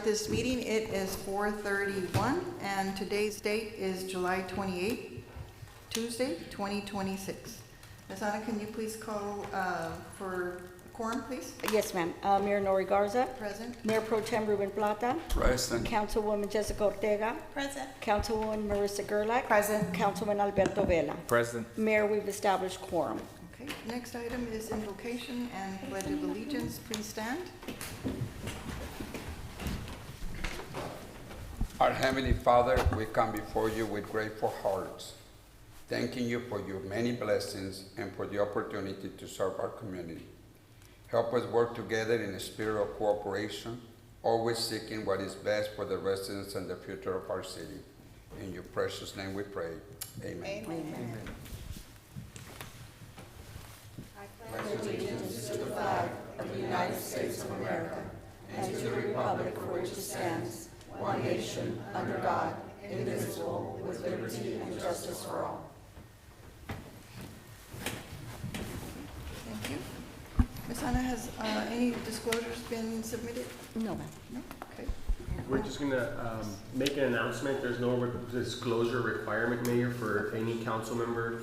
this meeting. It is 4:31, and today's date is July 28th, Tuesday, 2026. Ms. Ana, can you please call for quorum, please? Yes, ma'am. Mayor Nori Garza. Present. Mayor Pro Tem Ruben Plata. Present. Councilwoman Jessica Ortega. Present. Councilwoman Marissa Gerlach. Present. Councilman Alberto Vela. Present. Mayor, we've established quorum. Okay, next item is invocation and pledge of allegiance. Please stand. Our Heavenly Father, we come before you with grateful hearts, thanking you for your many blessings and for the opportunity to serve our community. Help us work together in a spirit of cooperation, always seeking what is best for the residents and the future of our city. In your precious name we pray. Amen. Amen. Allegiance to the flag of the United States of America and to the republic for which it stands, one nation, under God, indivisible, with liberty and justice for all. Thank you. Ms. Ana, has any disclosures been submitted? No, ma'am. No? Okay. We're just gonna make an announcement. There's no disclosure requirement, Mayor, for any council member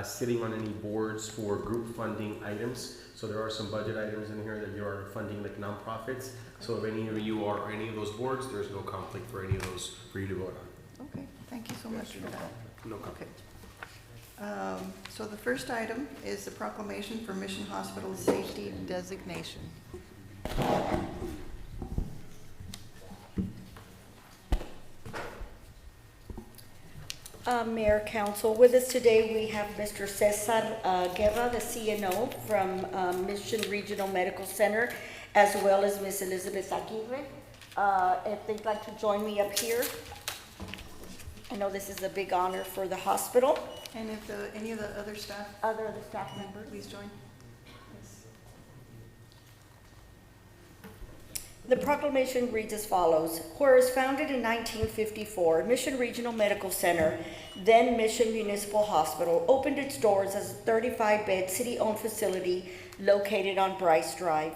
sitting on any boards for group funding items. So there are some budget items in here that you are funding like nonprofits. So if any of you are on any of those boards, there's no conflict for any of those for you to vote on. Okay, thank you so much for that. No conflict. Okay. So the first item is the proclamation for Mission Hospital Safety Designation. Mayor, Council, with us today we have Mr. Cesar Guerra, the CNO from Mission Regional Medical Center, as well as Ms. Elizabeth Aguirre. If they'd like to join me up here. I know this is a big honor for the hospital. And if any of the other staff, Other of the staff members. please join. The proclamation reads as follows. Whereas founded in 1954, Mission Regional Medical Center, then Mission Municipal Hospital, opened its doors as a 35-bed city-owned facility located on Bryce Drive.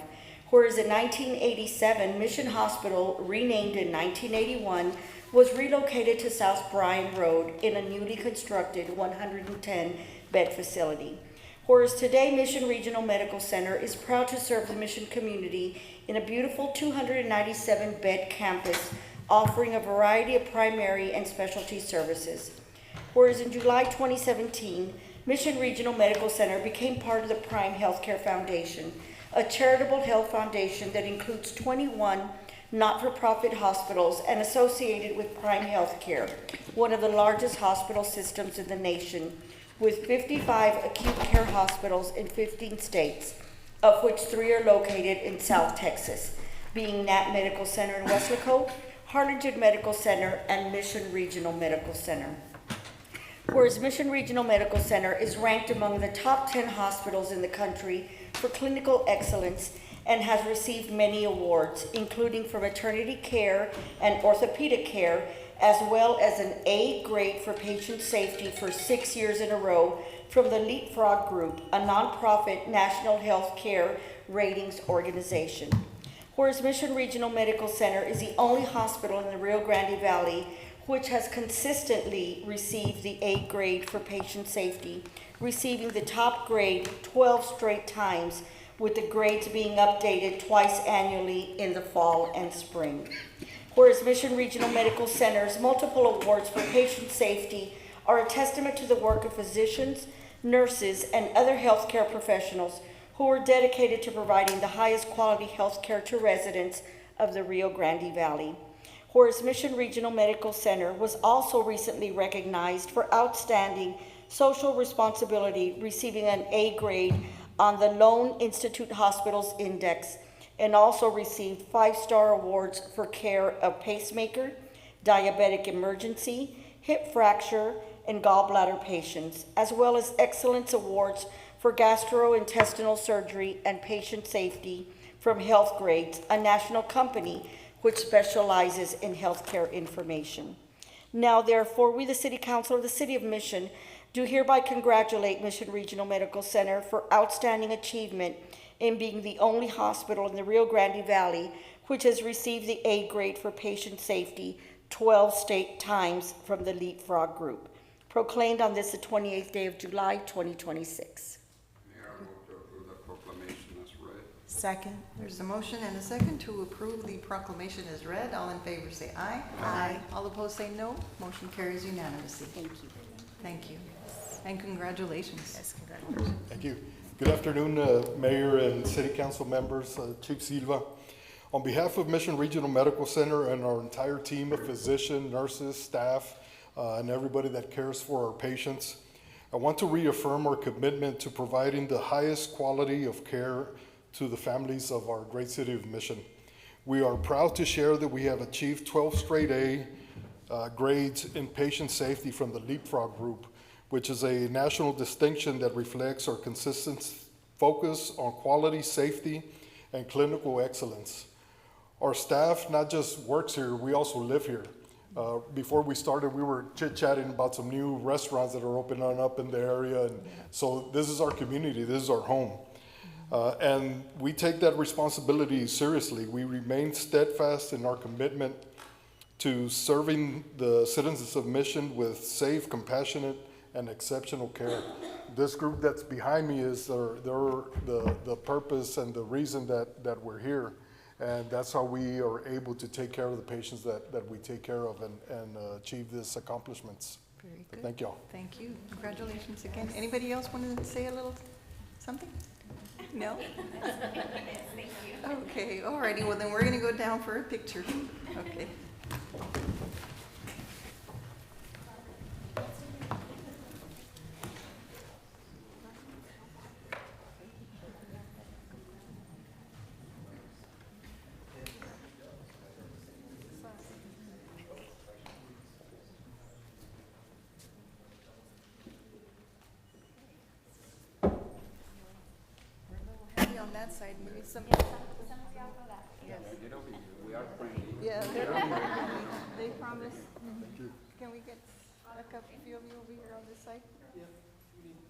Whereas in 1987, Mission Hospital, renamed in 1981, was relocated to South Bryan Road in a newly constructed 110-bed facility. Whereas today, Mission Regional Medical Center is proud to serve the Mission community in a beautiful 297-bed campus, offering a variety of primary and specialty services. Whereas in July 2017, Mission Regional Medical Center became part of the Prime Healthcare Foundation, a charitable health foundation that includes 21 not-for-profit hospitals and associated with Prime Healthcare, one of the largest hospital systems in the nation, with 55 acute care hospitals in 15 states, of which 3 are located in South Texas, being Nat Medical Center in Weslaco, Harlingen Medical Center, and Mission Regional Medical Center. Whereas Mission Regional Medical Center is ranked among the top 10 hospitals in the country for clinical excellence and has received many awards, including for maternity care and orthopedic care, as well as an A grade for patient safety for 6 years in a row from the Leapfrog Group, a nonprofit national health care ratings organization. Whereas Mission Regional Medical Center is the only hospital in the Rio Grande Valley which has consistently received the A grade for patient safety, receiving the top grade 12 straight times, with the grades being updated twice annually in the fall and spring. Whereas Mission Regional Medical Center's multiple awards for patient safety are a testament to the work of physicians, nurses, and other healthcare professionals who are dedicated to providing the highest quality healthcare to residents of the Rio Grande Valley. Whereas Mission Regional Medical Center was also recently recognized for outstanding social responsibility, receiving an A grade on the Lone Institute Hospitals Index, and also received 5-star awards for care of pacemaker, diabetic emergency, hip fracture, and gallbladder patients, as well as excellence awards for gastrointestinal surgery and patient safety from Health Grades, a national company which specializes in healthcare information. Now, therefore, we, the City Council of the City of Mission, do hereby congratulate Mission Regional Medical Center for outstanding achievement in being the only hospital in the Rio Grande Valley which has received the A grade for patient safety 12 state times from the Leapfrog Group. Proclaimed on this the 28th day of July, 2026. Mayor, I move to approve the proclamation as read. Second. There's a motion and a second to approve the proclamation as read. All in favor say aye. Aye. All opposed say no. Motion carries unanimously. Thank you. Thank you. And congratulations. Yes, congratulations. Thank you. Good afternoon, Mayor and City Council members, Chief Silva. On behalf of Mission Regional Medical Center and our entire team of physicians, nurses, staff, and everybody that cares for our patients, I want to reaffirm our commitment to providing the highest quality of care to the families of our great city of Mission. We are proud to share that we have achieved 12 straight A grades in patient safety from the Leapfrog Group, which is a national distinction that reflects our consistent focus on quality, safety, and clinical excellence. Our staff not just works here, we also live here. Before we started, we were chit-chatting about some new restaurants that are opening up in the area, and so this is our community, this is our home. And we take that responsibility seriously. We remain steadfast in our commitment to serving the citizens of Mission with safe, compassionate, and exceptional care. This group that's behind me is the purpose and the reason that we're here. And that's how we are able to take care of the patients that we take care of and achieve these accomplishments. Very good. Thank y'all. Thank you. Congratulations again. Anybody else want to say a little something? No? Okay, all righty. Well, then we're going to go down for a picture. Okay. Maybe on that side, maybe some. Yes. We are friendly. Yeah, they promise. Can we get a few of you over here on this side? Yeah.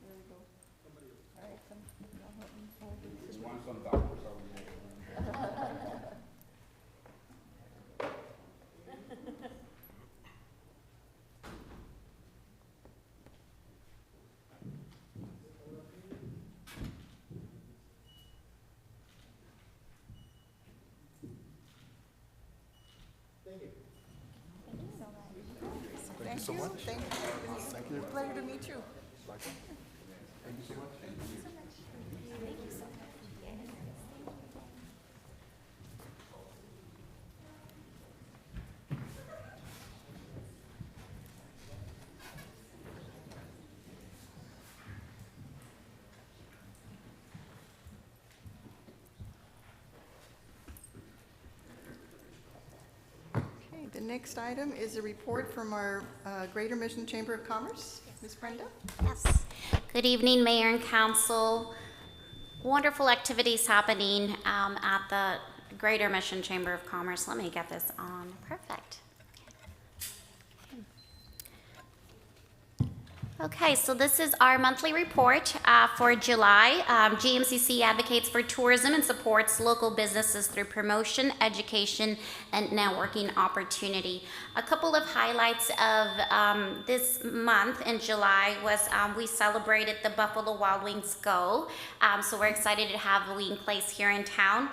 There we go. All right, This one's on doctors over there. Thank you so much. Thank you. Thank you. Pleasure to meet you. Okay, the next item is a report from our Greater Mission Chamber of Commerce. Ms. Brenda? Yes. Good evening, Mayor and Council. Wonderful activities happening at the Greater Mission Chamber of Commerce. Let me get this on. Perfect. Okay, so this is our monthly report for July. GMCC advocates for tourism and supports local businesses through promotion, education, and networking opportunity. A couple of highlights of this month in July was we celebrated the Buffalo Wild Wings Go. So we're excited to have a wing place here in town.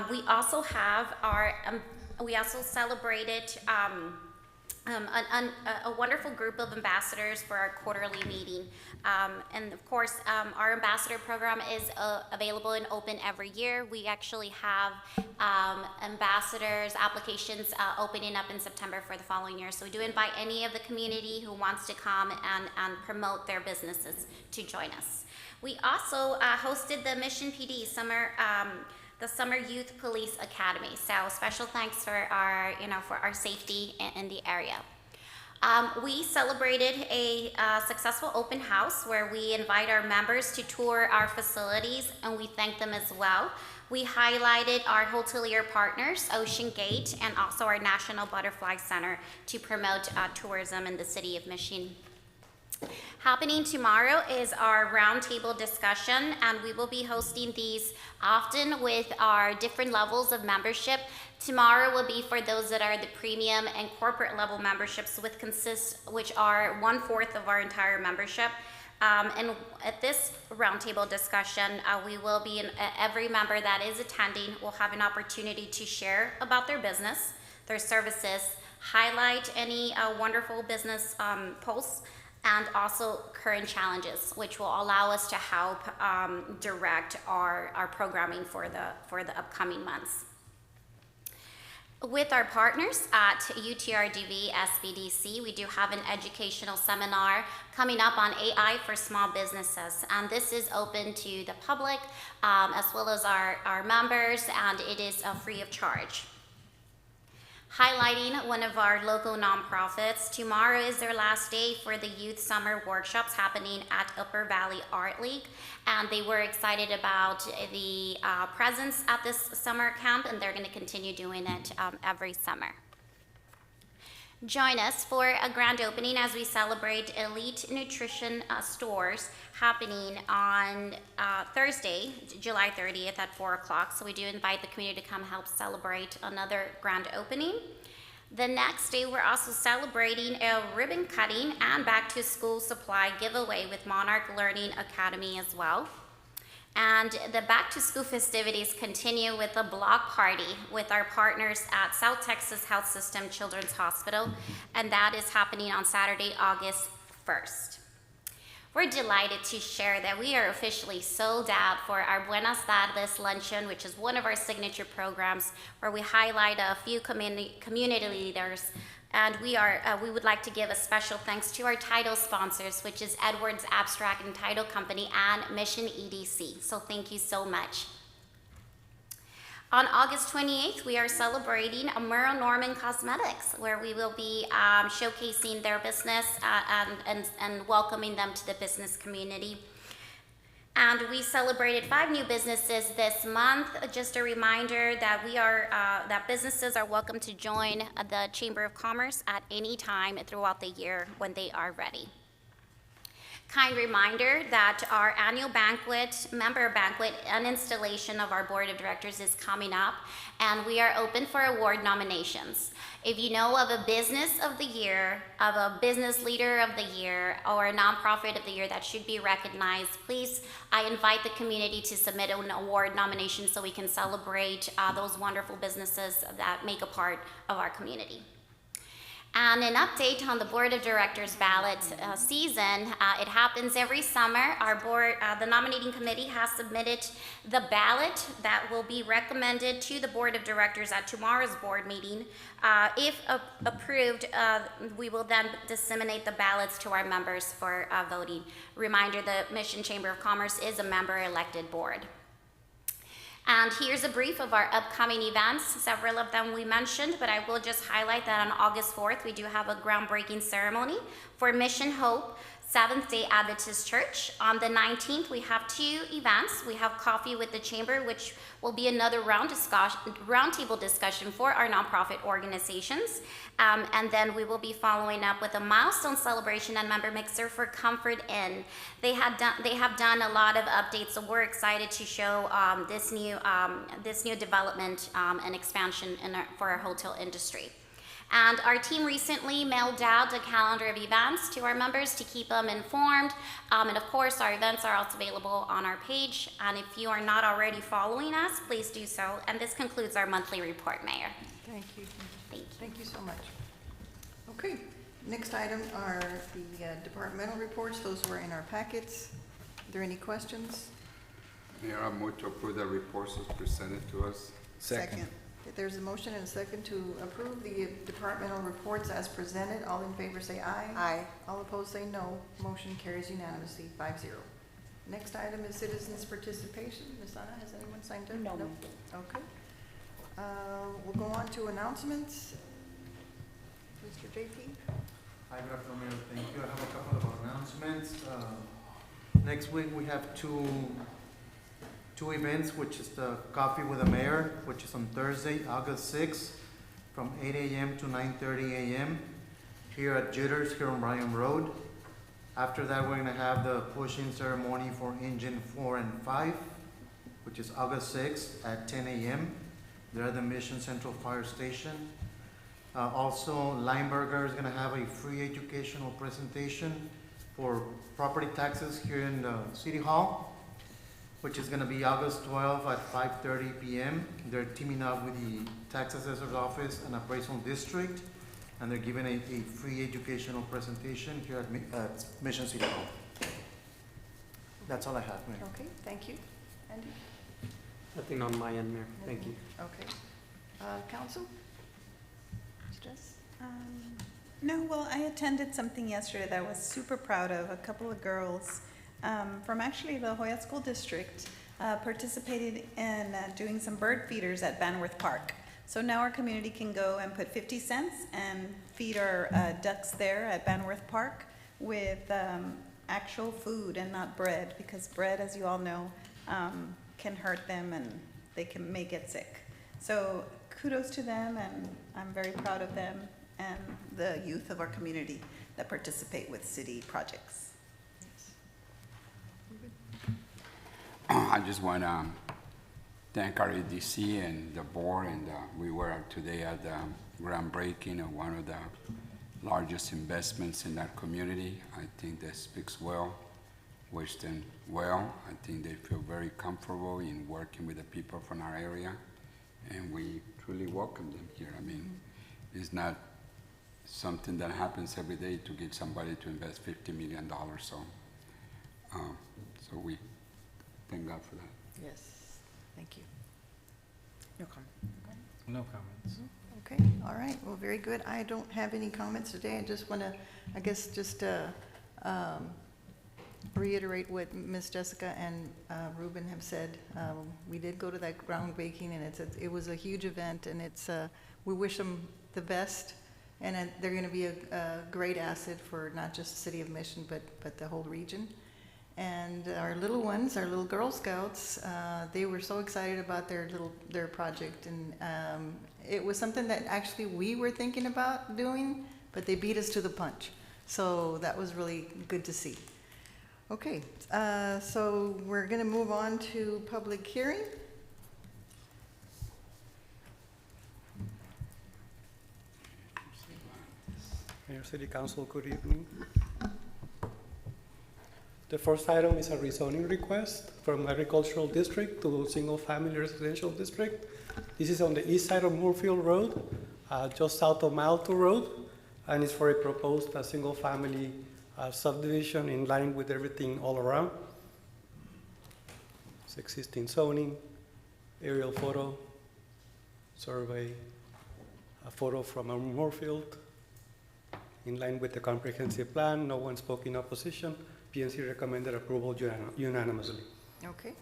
We also have our, we also celebrated a wonderful group of ambassadors for our quarterly meeting. And of course, our ambassador program is available and open every year. We actually have ambassadors applications opening up in September for the following year. So we do invite any of the community who wants to come and promote their businesses to join us. We also hosted the Mission PD the Summer Youth Police Academy. So special thanks for our, for our safety in the area. We celebrated a successful open house where we invite our members to tour our facilities, and we thank them as well. We highlighted our hotelier partners, Ocean Gate, and also our National Butterfly Center to promote tourism in the city of Mission. Happening tomorrow is our roundtable discussion, and we will be hosting these often with our different levels of membership. Tomorrow will be for those that are the premium and corporate level memberships, which are 1/4 of our entire membership. And at this roundtable discussion, we will be, every member that is attending will have an opportunity to share about their business, their services, highlight any wonderful business posts, and also current challenges, which will allow us to help direct our programming for the upcoming months. With our partners at UTRGV SBDC, we do have an educational seminar coming up on AI for small businesses, and this is open to the public as well as our members, and it is free of charge. Highlighting one of our local nonprofits, tomorrow is their last day for the youth summer workshops happening at Upper Valley Art League, and they were excited about the presence at this summer camp, and they're going to continue doing it every summer. Join us for a grand opening as we celebrate Elite Nutrition stores happening on Thursday, July 30th at 4 o'clock. So we do invite the community to come help celebrate another grand opening. The next day, we're also celebrating a ribbon cutting and back to school supply giveaway with Monarch Learning Academy as well. And the back to school festivities continue with a block party with our partners at South Texas Health System Children's Hospital, and that is happening on Saturday, August 1st. We're delighted to share that we are officially sold out for our Buenas Tardes Luncheon, which is one of our signature programs where we highlight a few community leaders. And we would like to give a special thanks to our title sponsors, which is Edwards Abstract and Title Company and Mission EDC. So thank you so much. On August 28th, we are celebrating Merle Norman Cosmetics, where we will be showcasing their business and welcoming them to the business community. And we celebrated 5 new businesses this month. Just a reminder that that businesses are welcome to join the Chamber of Commerce at any time throughout the year when they are ready. Kind reminder that our annual member banquet and installation of our board of directors is coming up, and we are open for award nominations. If you know of a business of the year, of a business leader of the year, or a nonprofit of the year that should be recognized, please, I invite the community to submit an award nomination so we can celebrate those wonderful businesses that make a part of our community. And an update on the Board of Directors ballot season. It happens every summer. Our board, the nominating committee has submitted the ballot that will be recommended to the Board of Directors at tomorrow's board meeting. If approved, we will then disseminate the ballots to our members for voting. Reminder, the Mission Chamber of Commerce is a member-elected board. And here's a brief of our upcoming events. Several of them we mentioned, but I will just highlight that on August 4th, we do have a groundbreaking ceremony for Mission Hope Seventh-day Adventist Church. On the 19th, we have 2 events. We have Coffee with the Chamber, which will be another roundtable discussion for our nonprofit organizations. And then we will be following up with a milestone celebration and member mixer for Comfort Inn. They have done a lot of updates, so we're excited to show this new development and expansion for our hotel industry. And our team recently mailed out a calendar of events to our members to keep them informed. And of course, our events are also available on our page. And if you are not already following us, please do so. And this concludes our monthly report, Mayor. Thank you. Thank you. Thank you so much. Okay, next item are the departmental reports. Those were in our packets. Are there any questions? Mayor, I move to approve the reports as presented to us. Second. There's a motion and a second to approve the departmental reports as presented. All in favor say aye. Aye. All opposed say no. Motion carries unanimously, 5-0. Next item is citizens' participation. Ms. Ana, has anyone signed up? No. Nope. Okay. We'll go on to announcements. Mr. JP? Hi, good afternoon, Mayor. Thank you. I have a couple of announcements. Next week, we have two events, which is the Coffee with the Mayor, which is on Thursday, August 6th, from 8 a.m. to 9:30 a.m. here at Jitters, here on Bryan Road. After that, we're gonna have the push-in ceremony for engine 4 and 5, which is August 6th at 10 a.m. They're at the Mission Central Fire Station. Also, Lineberger is gonna have a free educational presentation for property taxes here in the City Hall, which is gonna be August 12th at 5:30 p.m. They're teaming up with the Tax Assessor's Office and Appraisal District, and they're giving a free educational presentation here at Mission City Hall. That's all I have, Mayor. Okay, thank you. Andy? Nothing on my end, Mayor. Thank you. Okay. Council? Jess? No, well, I attended something yesterday that I was super proud of. A couple of girls from actually the Hoya School District participated in doing some bird feeders at Banworth Park. So now our community can go and put 50 cents and feed our ducks there at Banworth Park with actual food and not bread, because bread, as you all know, can hurt them and they may get sick. So kudos to them, and I'm very proud of them and the youth of our community that participate with city projects. I just want to thank our EDC and the board, and we were today at the groundbreaking of one of the largest investments in our community. I think that speaks well, wished them well. I think they feel very comfortable in working with the people from our area, and we truly welcome them here. I mean, it's not something that happens every day to get somebody to invest $50 million. So we thank God for that. Yes, thank you. No comment. No comments. Okay, all right, well, very good. I don't have any comments today. I just want to, I guess, just reiterate what Ms. Jessica and Ruben have said. We did go to that groundbreaking, and it was a huge event, and we wish them the best, and they're going to be a great asset for not just the city of Mission, but the whole region. And our little ones, our little Girl Scouts, they were so excited about their project, and it was something that actually we were thinking about doing, but they beat us to the punch. So that was really good to see. Okay, so we're going to move on to public hearing. Mayor, City Council, good evening. The first item is a rezoning request from agricultural district to single-family residential district. This is on the east side of Moorfield Road, just south of Malto Road, and it's for a proposed single-family subdivision in line with everything all around. It's existing zoning, aerial photo, survey, a photo from Moorfield, in line with the comprehensive plan. No one spoke in opposition. PNC recommended approval unanimously. Okay.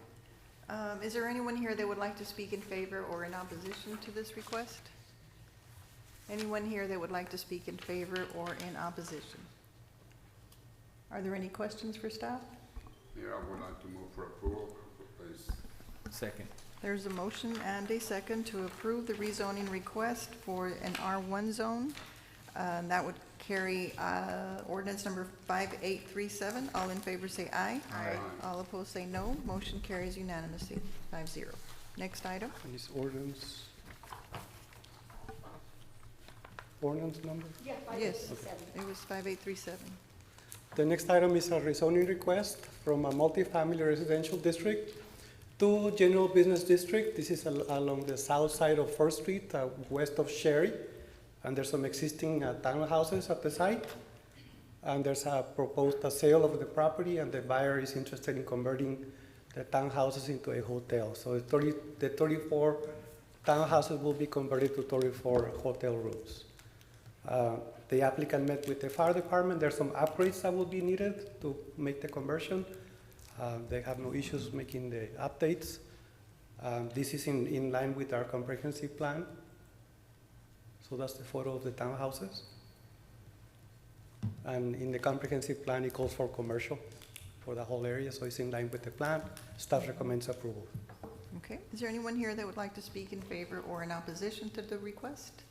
Is there anyone here that would like to speak in favor or in opposition to this request? Anyone here that would like to speak in favor or in opposition? Are there any questions for staff? Mayor, I would like to move for approval, please. Second. There's a motion and a second to approve the rezoning request for an R1 zone. That would carry ordinance number 5837. All in favor say aye. Aye. All opposed say no. Motion carries unanimously, 5-0. Next item. And this ordinance number? Yeah, Yes, 587. it was 5837. The next item is a rezoning request from a multifamily residential district to general business district. This is along the south side of First Street, west of Sherry. And there's some existing townhouses at the site. And there's a proposed sale of the property, and the buyer is interested in converting the townhouses into a hotel. So the 34 townhouses will be converted to 34 hotel rooms. The applicant met with the fire department. There's some upgrades that will be needed to make the conversion. They have no issues making the updates. This is in line with our comprehensive plan. So that's the photo of the townhouses. And in the comprehensive plan, it calls for commercial for the whole area, so it's in line with the plan. Staff recommends approval. Okay, is there anyone here that would like to speak in favor or in opposition to the request?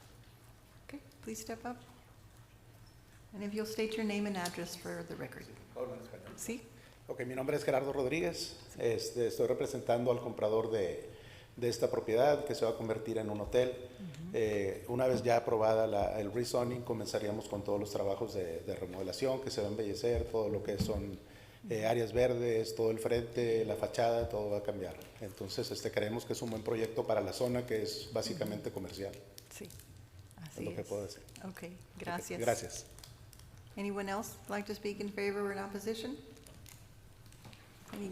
Okay, please step up. And if you'll state your name and address for the record. ¿Sí? Ok, mi nombre es Gerardo Rodríguez. Estoy representando al comprador de esta propiedad que se va a convertir en un hotel. Una vez ya aprobada el rezoning, comenzaríamos con todos los trabajos de remodelación que se va a embellecer, todo lo que son áreas verdes, todo el frente, la fachada, todo va a cambiar. Entonces, creemos que es un buen proyecto para la zona que es básicamente comercial. Sí, Es así lo que es. puedo decir. Okay, gracias. Gracias. Anyone else like to speak in favor or in opposition? Any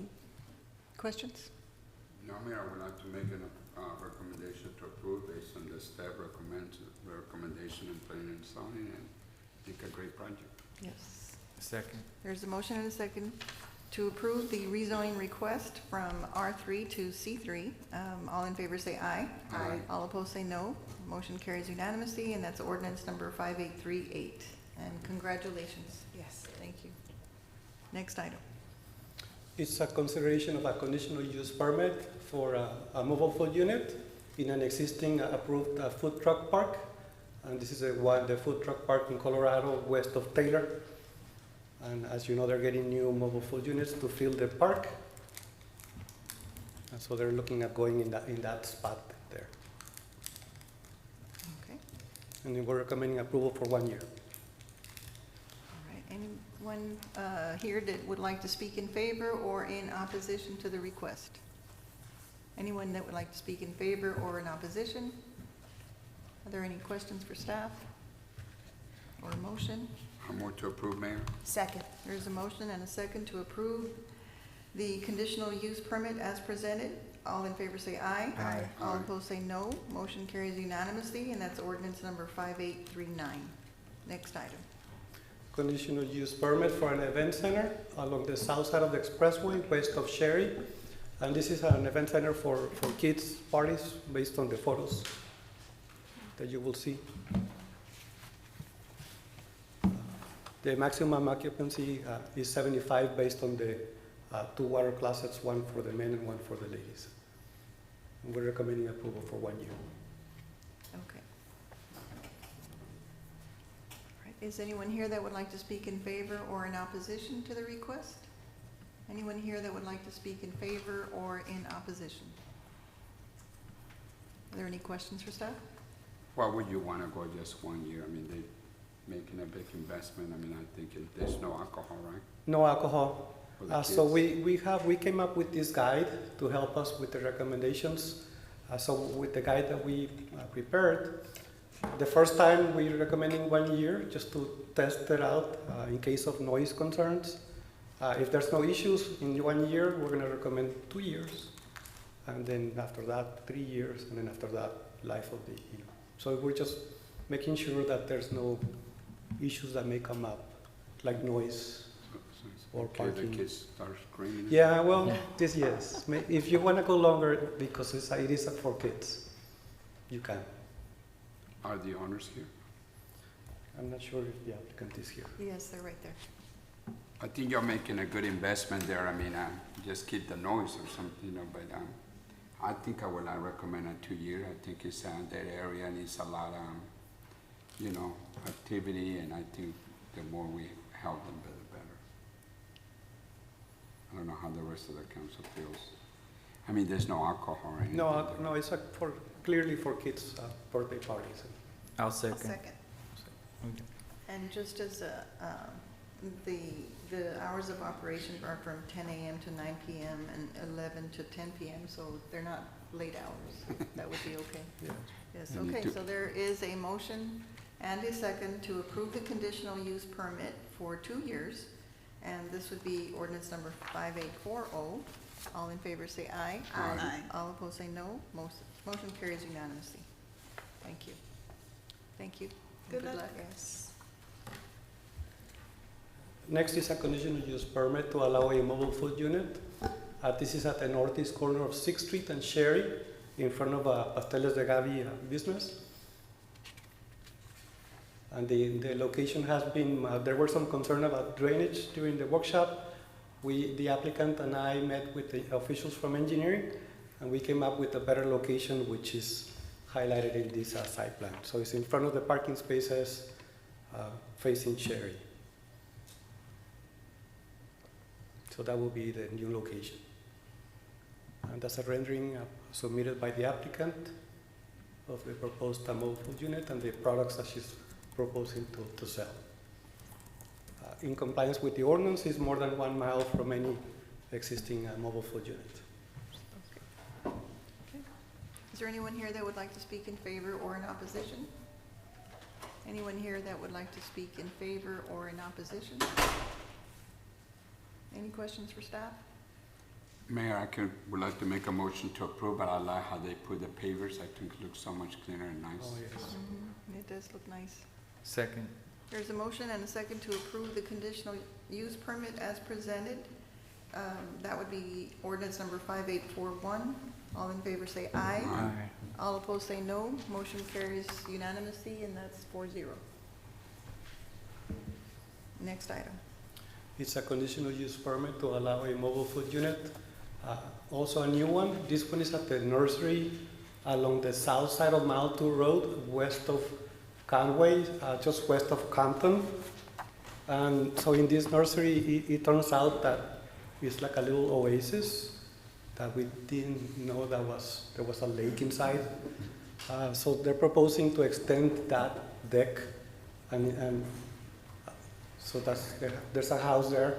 questions? No, Mayor, I would like to make a recommendation to approve based on the staff recommendation in planning and zoning, and think a great project. Yes. Second. There's a motion and a second to approve the rezoning request from R3 to C3. All in favor say aye. Aye. All opposed say no. Motion carries unanimously, and that's ordinance number 5838. And congratulations. Yes. Thank you. Next item. It's a consideration of a conditional use permit for a mobile food unit in an existing approved food truck park. And this is the food truck park in Colorado, west of Taylor. And as you know, they're getting new mobile food units to fill the park. And so they're looking at going in that spot there. Okay. And then we're recommending approval for 1 year. All right. Anyone here that would like to speak in favor or in opposition to the request? Anyone that would like to speak in favor or in opposition? Are there any questions for staff or a motion? I move to approve, Mayor. Second. There's a motion and a second to approve the conditional use permit as presented. All in favor say aye. Aye. All Aye. opposed say no. Motion carries unanimously, and that's ordinance number 5839. Next item. Conditional use permit for an event center along the south side of the expressway, west of Sherry. And this is an event center for kids' parties based on the photos that you will see. The maximum occupancy is 75 based on the 2 water closets, one for the men and one for the ladies. And we're recommending approval for 1 year. Okay. All right. Is anyone here that would like to speak in favor or in opposition to the request? Anyone here that would like to speak in favor or in opposition? Are there any questions for staff? Why would you want to go just 1 year? I mean, they're making a big investment. I mean, I think there's no alcohol, right? No alcohol. For the So kids? we came up with this guide to help us with the recommendations. So with the guide that we prepared, the first time we're recommending 1 year just to test it out in case of noise concerns. If there's no issues in 1 year, we're gonna recommend 2 years. And then after that, 3 years, and then after that, life of the year. So we're just making sure that there's no issues that may come up, like noise. Or Okay, parking. the kids start screaming. Yeah, well, yes. If you want to go longer, because it is for kids, you can. Are the owners here? I'm not sure if the applicant is here. Yes, they're right there. I think you're making a good investment there. I mean, just keep the noise or something, but I think I would recommend a 2 year. I think it's that area needs a lot of, activity, and I think the more we help them, the better. I don't know how the rest of the council feels. I mean, there's no alcohol or anything. No, it's clearly for kids' birthday parties. I'll I'll second. second. Okay. And just as the hours of operation are from 10 a.m. to 9 p.m. and 11 to 10 p.m., so they're not late hours. That would be okay. Yeah. Yes, And you okay, do- so there is a motion and a second to approve the conditional use permit for 2 years. And this would be ordinance number 5840. All in favor say aye. Aye. Aye. All opposed say no. Motion carries unanimously. Thank you. Thank you. Good luck. Yes. Next is a conditional use permit to allow a mobile food unit. This is at the northeast corner of 6th Street and Sherry, in front of Pasteles de Gavi business. And the location has been, there were some concern about drainage during the workshop. The applicant and I met with the officials from engineering, and we came up with a better location, which is highlighted in this site plan. So it's in front of the parking spaces, facing Cherry. So that will be the new location. And that's a rendering submitted by the applicant of the proposed mobile food unit and the products that she's proposing to sell. In compliance with the ordinance, is more than 1 mile from any existing mobile food unit. Okay. Is there anyone here that would like to speak in favor or in opposition? Anyone here that would like to speak in favor or in opposition? Any questions for staff? Mayor, would like to make a motion to approve, but I like how they put the pavers. I think it looks so much cleaner and nice. Oh, yes. It does look nice. Second. There's a motion and a second to approve the conditional use permit as presented. That would be ordinance number 5841. All in favor say aye. Aye. All opposed say no. Motion carries unanimously, and that's 4-0. Next item. It's a conditional use permit to allow a mobile food unit. Also a new one. This one is at the nursery along the south side of Mile 2 Road, west of Conway, just west of Compton. And so in this nursery, it turns out that it's like a little oasis that we didn't know there was a lake inside. So they're proposing to extend that deck, and so there's a house there.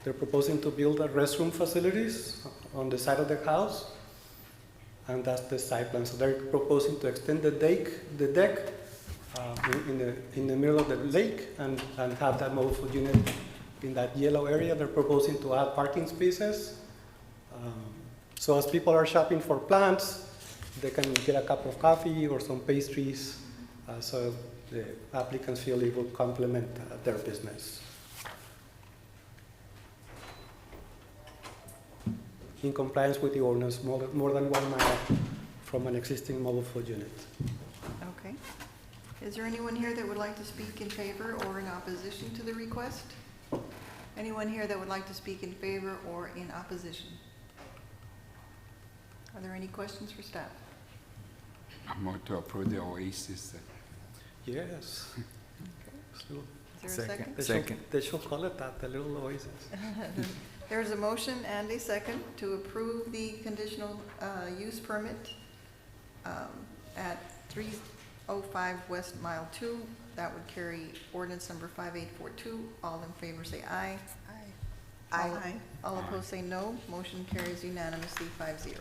They're proposing to build a restroom facilities on the side of the house, and that's the site plan. So they're proposing to extend the deck in the middle of the lake and have that mobile food unit in that yellow area. They're proposing to add parking spaces. So as people are shopping for plants, they can get a cup of coffee or some pastries. So the applicants feel it will complement their business. In compliance with the ordinance, more than 1 mile from an existing mobile food unit. Okay. Is there anyone here that would like to speak in favor or in opposition to the request? Anyone here that would like to speak in favor or in opposition? Are there any questions for staff? I'm going to approve the Oasis. Yes. So Is there a second? Second. they should call it that, the little oasis. There's a motion and a second to approve the conditional use permit at 305 West Mile 2. That would carry ordinance number 5842. All in favor say aye. Aye. All opposed say no. Motion carries unanimously 5-0.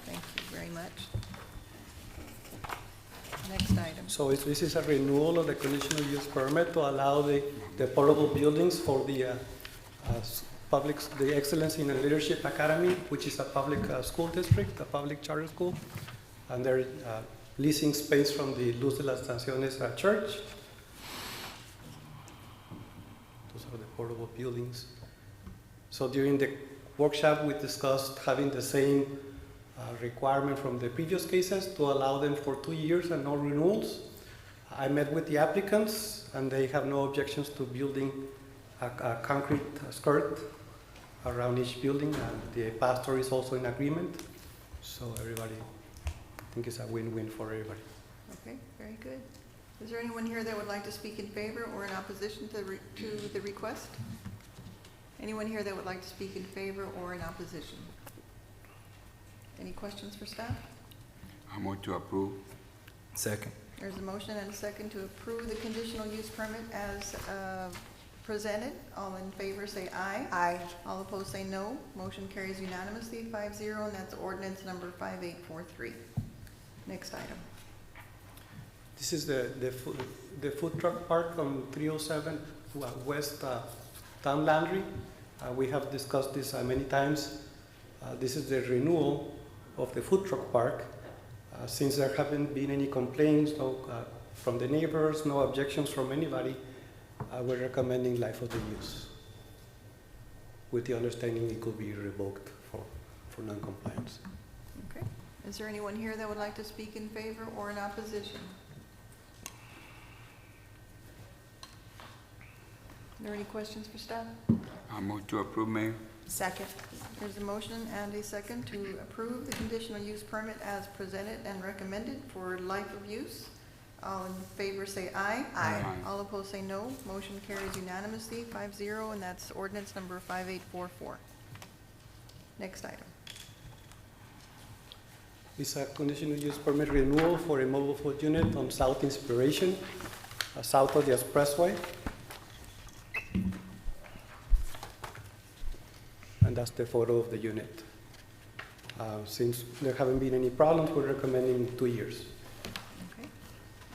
Thank you very much. Next item. So this is a renewal of the conditional use permit to allow the portable buildings for the the Excellence in Leadership Academy, which is a public school district, a public charter school, and they're leasing space from the Luz de las Naciones church. Those are the portable buildings. So during the workshop, we discussed having the same requirement from the previous cases to allow them for 2 years and no renewals. I met with the applicants, and they have no objections to building a concrete skirt around each building, and the pastor is also in agreement. So everybody, I think it's a win-win for everybody. Okay, very good. Is there anyone here that would like to speak in favor or in opposition to the request? Anyone here that would like to speak in favor or in opposition? Any questions for staff? I'm going to approve. Second. There's a motion and a second to approve the conditional use permit as presented. All in favor say aye. Aye. All opposed say no. Motion carries unanimously 5-0, and that's ordinance number 5843. Next item. This is the food truck park on 307 West Town Landry. We have discussed this many times. This is the renewal of the food truck park. Since there haven't been any complaints from the neighbors, no objections from anybody, we're recommending life of the use, with the understanding it could be revoked for non-compliance. Okay. Is there anyone here that would like to speak in favor or in opposition? Are there any questions for staff? I'm going to approve, Mayor. Second. There's a motion and a second to approve the conditional use permit as presented and recommended for life of use. All in favor say aye. Aye. All opposed say no. Motion carries unanimously, 5-0, and that's ordinance number 5844. Next item. It's a conditional use permit renewal for a mobile food unit on South Inspiration, south of the expressway. And that's the photo of the unit. Since there haven't been any problems, we're recommending 2 years. Okay.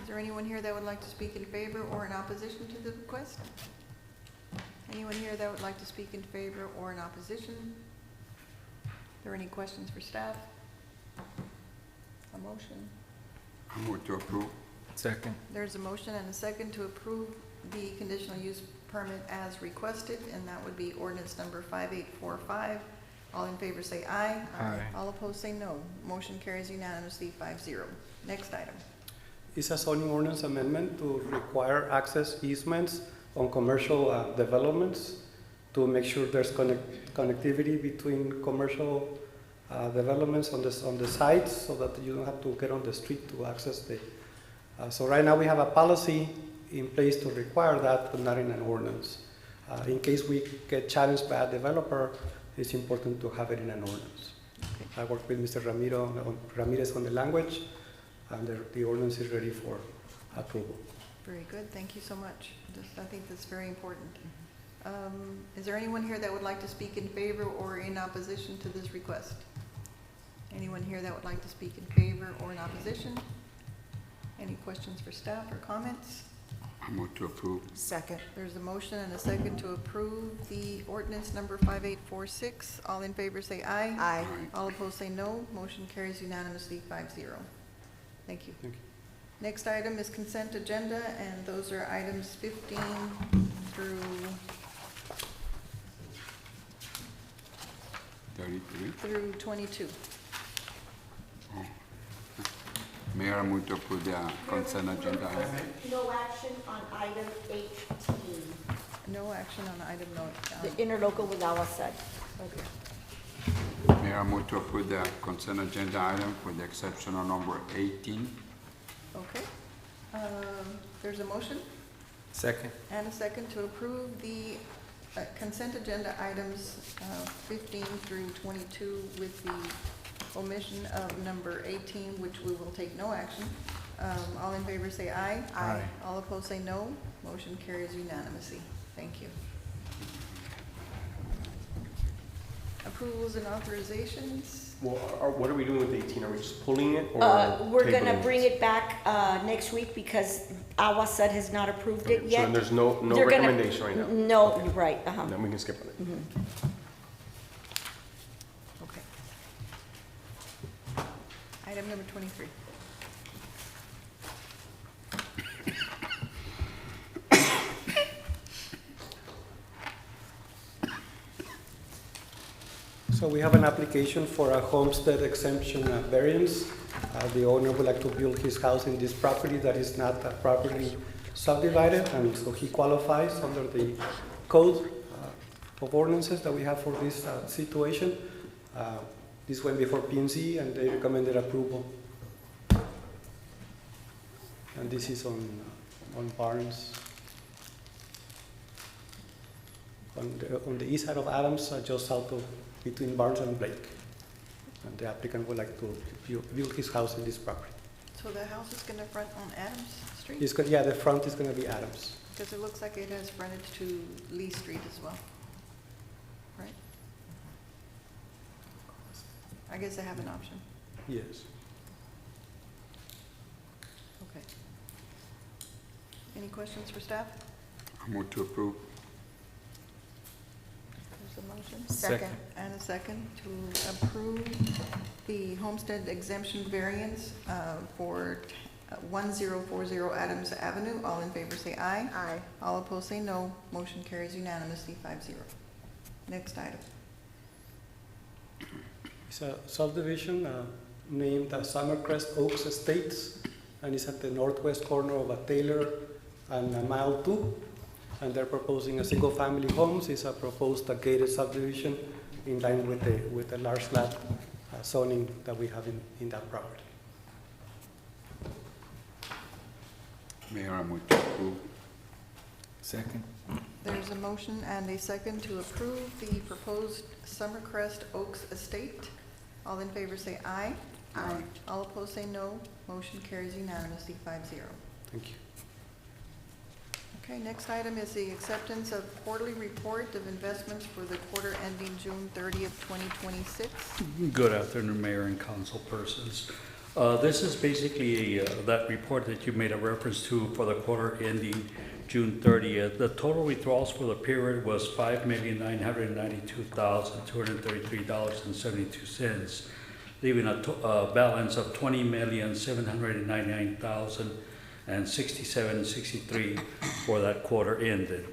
Is there anyone here that would like to speak in favor or in opposition to the request? Anyone here that would like to speak in favor or in opposition? Are there any questions for staff? A motion? I move to approve. Second. There's a motion and a second to approve the conditional use permit as requested, and that would be ordinance number 5845. All in favor say aye. Aye. All opposed say no. Motion carries unanimously, 5-0. Next item. It's a zoning ordinance amendment to require access easements on commercial developments to make sure there's connectivity between commercial developments on the sites so that you don't have to get on the street to access the. So right now we have a policy in place to require that, but not in an ordinance. In case we get challenged by a developer, it's important to have it in an ordinance. Okay. I worked with Mr. Ramirez on the language, and the ordinance is ready for approval. Very good. Thank you so much. I think that's very important. Is there anyone here that would like to speak in favor or in opposition to this request? Anyone here that would like to speak in favor or in opposition? Any questions for staff or comments? I move to approve. Second. There's a motion and a second to approve the ordinance number 5846. All in favor say aye. Aye. All opposed say no. Motion carries unanimously, 5-0. Thank you. Thank you. Next item is consent agenda, and those are items 15 through 33. 22. Mayor, I move to approve the consent agenda. No action on item 18, No action on item the note. interlocal with Awasad. Okay. Mayor, I move to approve the consent agenda item with the exception of number 18. Okay. There's a motion Second. and a second to approve the consent agenda items 15 through 22 with the omission of number 18, which we will take no action. All in favor say aye. Aye. All opposed say no. Motion carries unanimously. Thank you. Approvals and authorizations. Well, what are we doing with 18? Are we just pulling it or? We're gonna tabling bring it back next week because Awasad has not approved it Okay, yet. So then there's no They're gonna- recommendation right now? No, you're right, uh-huh. Then we can skip on it. Okay. Item number 23. So we have an application for a homestead exemption variance. The owner would like to build his house in this property that is not properly subdivided, and so he qualifies under the code of ordinances that we have for this situation. This went before P&Z and they recommended approval. And this is on Barnes. On the east side of Adams, just south of between Barnes and Blake. And the applicant would like to build his house in this property. So the house is going to front on Adams Street? Yeah, the front is going to be Adams. Because it looks like it has frontage to Lee Street as well, right? I guess I have an option. Yes. Okay. Any questions for staff? I move to approve. There's a motion. Second. And a second to approve the homestead exemption variance for 1040 Adams Avenue. All in favor say aye. Aye. All opposed say no. Motion carries unanimously, 5-0. Next item. It's a subdivision named Summercrest Oaks Estates, and it's at the northwest corner of a Taylor and Mile 2. And they're proposing a single-family homes. It's a proposed gated subdivision in line with the large lot zoning that we have in that property. Mayor, I move to approve. Second. There's a motion and a second to approve the proposed Summercrest Oaks Estate. All in favor say aye. Aye. All opposed say no. Motion carries unanimously, 5-0. Thank you. Okay, next item is the acceptance of quarterly report of investments for the quarter ending June 30th, 2026. Good afternoon, Mayor and council persons. This is basically that report that you made a reference to for the quarter ending June 30th. The total withdrawals for the period was $5,992,233.72, leaving a balance of $20,799,067.63 for that quarter ended.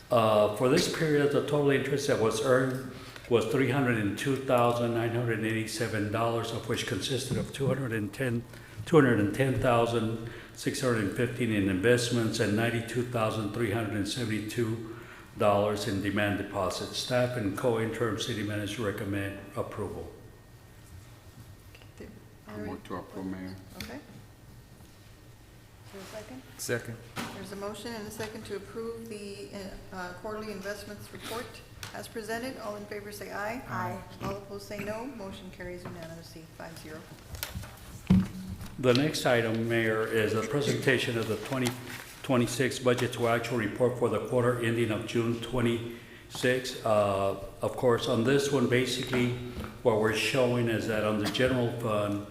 For this period, the total interest that was earned was $302,987, of which consisted of $210,615 in investments and $92,372 in demand deposits. Staff and co-interim city manager recommend approval. I move to approve, Mayor. Okay. Is there a second? Second. There's a motion and a second to approve the quarterly investments report as presented. All in favor say aye. Aye. All opposed say no. Motion carries unanimously, 5-0. The next item, Mayor, is a presentation of the 2026 budget to actual report for the quarter ending of June 26. Of course, on this one, basically, what we're showing is that on the general fund,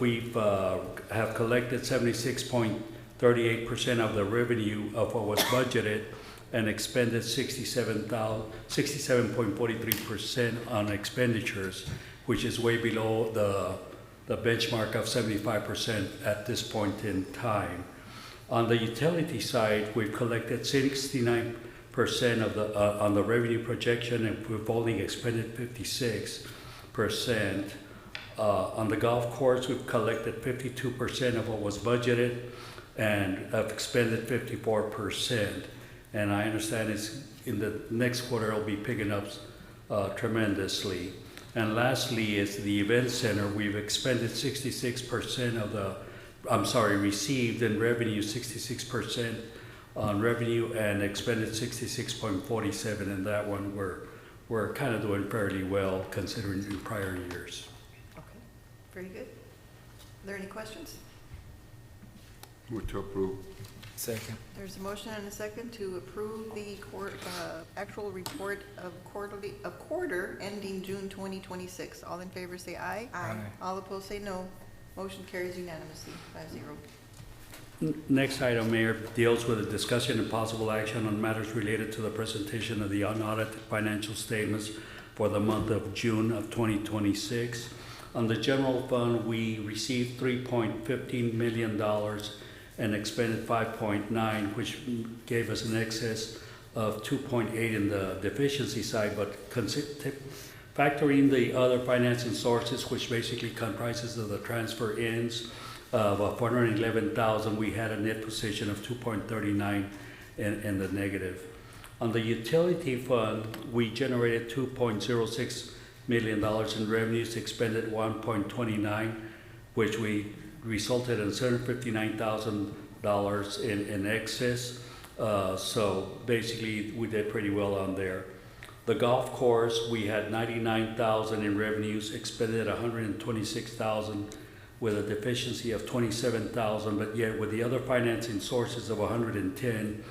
we've have collected 76.38% of the revenue of what was budgeted and expended 67.43% on expenditures, which is way below the benchmark of 75% at this point in time. On the utility side, we've collected 69% of the on the revenue projection, and we've only expended 56%. On the golf course, we've collected 52% of what was budgeted and have expended 54%. And I understand it's in the next quarter it'll be picking up tremendously. And lastly is the event center. We've expended 66% of the, received in revenue 66% on revenue and expended 66.47. And that one we're kind of doing fairly well considering in prior years. Okay, very good. Are there any questions? Move to approve. Second. There's a motion and a second to approve the actual report of quarter ending June 2026. All in favor say aye. Aye. All opposed say no. Motion carries unanimously, 5-0. Next item, Mayor, deals with a discussion and possible action on matters related to the presentation of the unaudited financial statements for the month of June of 2026. On the general fund, we received $3.15 million and expended 5.9, which gave us an excess of 2.8 in the deficiency side, but factoring the other financing sources, which basically comprises of the transfer ins of $411,000, we had a net position of 2.39 in the negative. On the utility fund, we generated $2.06 million in revenues, expended 1.29, which we resulted in $759,000 in excess. So basically, we did pretty well on there. The golf course, we had $99,000 in revenues, expended $126,000 with a deficiency of $27,000, but yet with the other financing sources of $110,000,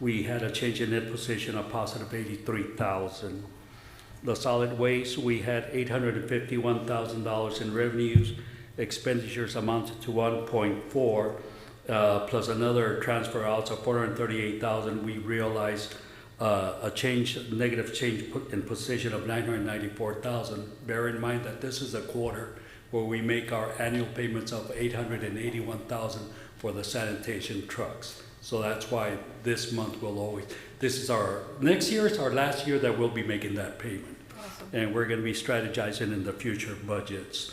we had a change in net position of positive $83,000. The solid waste, we had $851,000 in revenues, expenditures amounted to 1.4, plus another transfer out of $438,000. We realized a negative change in position of $994,000. Bear in mind that this is a quarter where we make our annual payments of $881,000 for the sanitation trucks. So that's why this month will always, next year is our last year that we'll be making that payment. Awesome. And we're gonna be strategizing in the future budgets.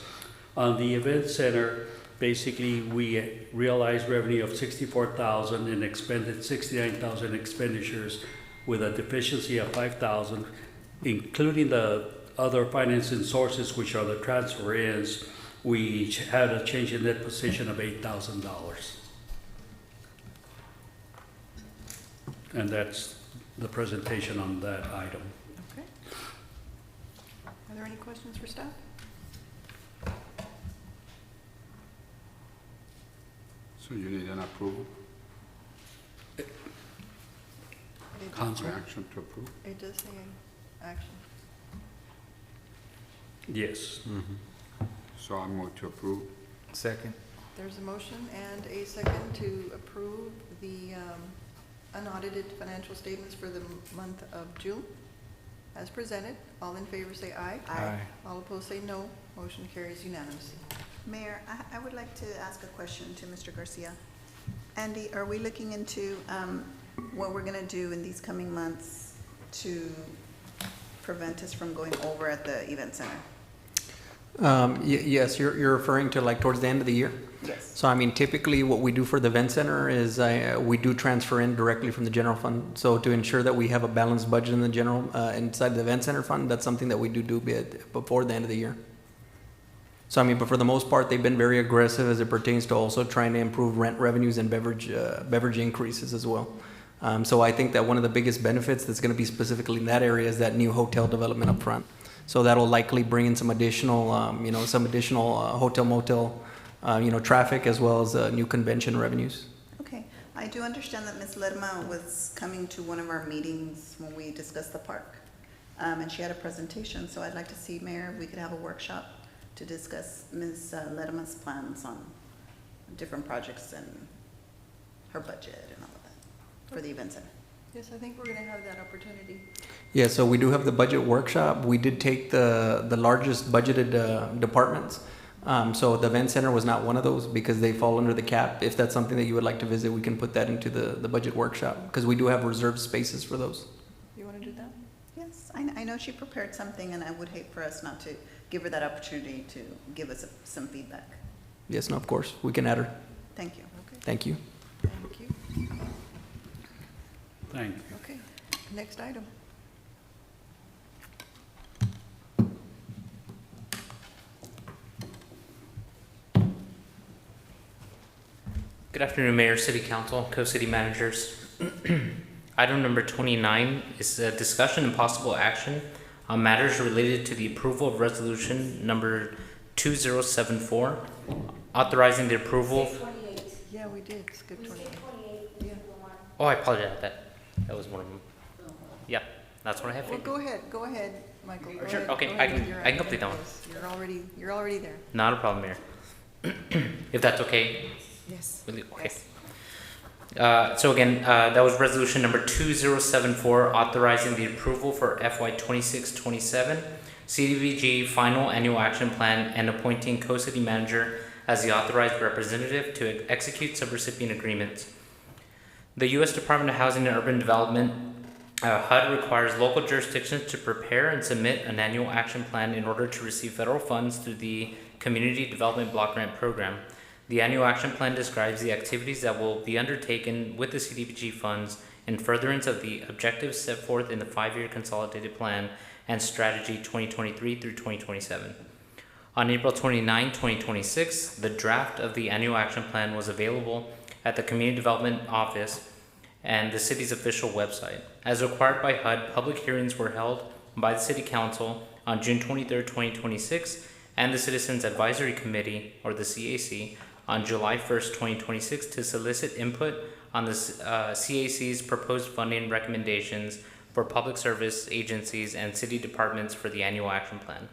On the event center, basically we realized revenue of $64,000 and expended $69,000 expenditures with a deficiency of $5,000, including the other financing sources, which are the transfer ins. We had a change in net position of $8,000. And that's the presentation on that item. Okay. Are there any questions for staff? So you need an approval, Council? action to approve? It does say action. Yes. So I move to approve. Second. There's a motion and a second to approve the unaudited financial statements for the month of June as presented. All in favor say aye. Aye. All opposed say no. Motion carries unanimously. Mayor, I would like to ask a question to Mr. Garcia. Andy, are we looking into what we're gonna do in these coming months to prevent us from going over at the event center? Yes, you're referring to like towards the end of the year? Yes. So I mean, typically what we do for the event center is we do transfer in directly from the general fund. So to ensure that we have a balanced budget in the general, inside the event center fund, that's something that we do before the end of the year. So I mean, but for the most part, they've been very aggressive as it pertains to also trying to improve rent revenues and beverage increases as well. So I think that one of the biggest benefits that's gonna be specifically in that area is that new hotel development up front. So that'll likely bring in some additional, hotel motel, traffic as well as new convention revenues. Okay, I do understand that Ms. Lerma was coming to one of our meetings when we discussed the park. And she had a presentation, so I'd like to see, Mayor, if we could have a workshop to discuss Ms. Lerma's plans on different projects and her budget and all of that for the event center. Yes, I think we're gonna have that opportunity. Yeah, so we do have the budget workshop. We did take the largest budgeted departments. So the event center was not one of those because they fall under the cap. If that's something that you would like to visit, we can put that into the budget workshop because we do have reserved spaces for those. You wanna do that? Yes, I know she prepared something, and I would hate for us not to give her that opportunity to give us some feedback. Yes, no, of course, we can add her. Thank you. Okay, Thank you. thank you. Thank you. Okay, next item. Good afternoon, Mayor, City Council, Co-City Managers. Item number 29 is a discussion and possible action on matters related to the approval of resolution number 2074, authorizing the approval. Yeah, we did, skip 28. Yeah. Oh, I apologize. That was one of them. Yeah, that's what I have. Well, go ahead, Michael. Go Sure, ahead, okay, go I ahead can- with your I can item. complete that one. Yes, You're already there. Not a problem, Mayor. If that's okay. Yes. Really? Okay. So again, that was resolution number 2074, authorizing the approval for FY 26-27 CDBG final annual action plan and appointing co-city manager as the authorized representative to execute subrecipient agreements. The U.S. Department of Housing and Urban Development, HUD, requires local jurisdictions to prepare and submit an annual action plan in order to receive federal funds through the Community Development Block Grant Program. The annual action plan describes the activities that will be undertaken with the CDBG funds in furtherance of the objectives set forth in the 5-year consolidated plan and strategy 2023 through 2027. On April 29, 2026, the draft of the annual action plan was available at the Community Development Office and the city's official website. As required by HUD, public hearings were held by the City Council on June 23, 2026, and the Citizens Advisory Committee, or the CAC, on July 1st, 2026 to solicit input on the CAC's proposed funding recommendations for public service agencies and city departments for the annual action plan.